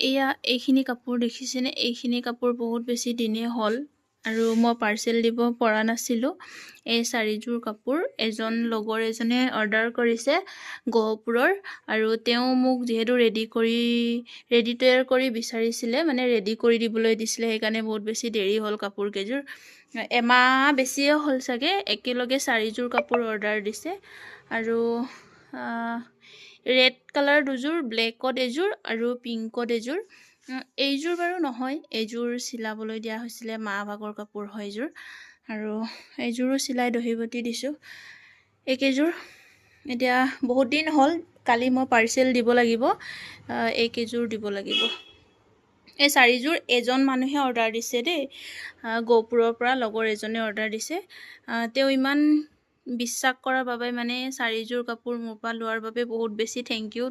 এয়া এইখিনি কাপোৰ দেখিছেনে? এইখিনি কাপোৰ বহুত বেছি দিনেই হ'ল আৰু মই পাৰ্চেল দিব পৰা নাছিলোঁ। এই 4যোৰ কাপোৰ এজন লগৰ এজনে অৰ্ডাৰ কৰিছে গহপুৰৰ, আৰু তেওঁ মোক যিহেতু ৰেডি তৈয়াৰ কৰি বিচাৰিছিলে, মানে ৰেডি কৰি দিবলৈ দিছিলে, সেইকাৰণে বহুত বেছি দেৰি হ'ল। কাপোৰ কেইযোৰ এমাহ বেছিয়ে হ'ল চাগে, একেলগে 4যোৰ কাপোৰ অৰ্ডাৰ দিছে। আৰু ৰেড কালাৰ দুযোৰ, ব্লেকত এযোৰ আৰু পিংকত এযোৰ। এইযোৰ বাৰু নহয়, এইযোৰ চিলাবলৈ দিয়া হৈছিলে, মা ভাগৰ কাপোৰ হয় এইযোৰ। আৰু এইযোৰো চিলাই দহি বটি দিছোঁ। এইকেইযোৰ এতিয়া বহুত দিন হ'ল, কালি মই পাৰ্চেল দিব লাগিব, এইকেইযোৰ দিব লাগিব। এই 4যোৰ এজন মানুহে অৰ্ডাৰ দিছে দেই, গহপুৰৰ পৰা লগৰ এজনে অৰ্ডাৰ দিছে। তেওঁ ইমান বিশ্বাস কৰাৰ বাবে, মানে 4যোৰ কাপোৰ মোৰ পৰা লোৱাৰ বাবে বহুত বেছি থেংক ইউ।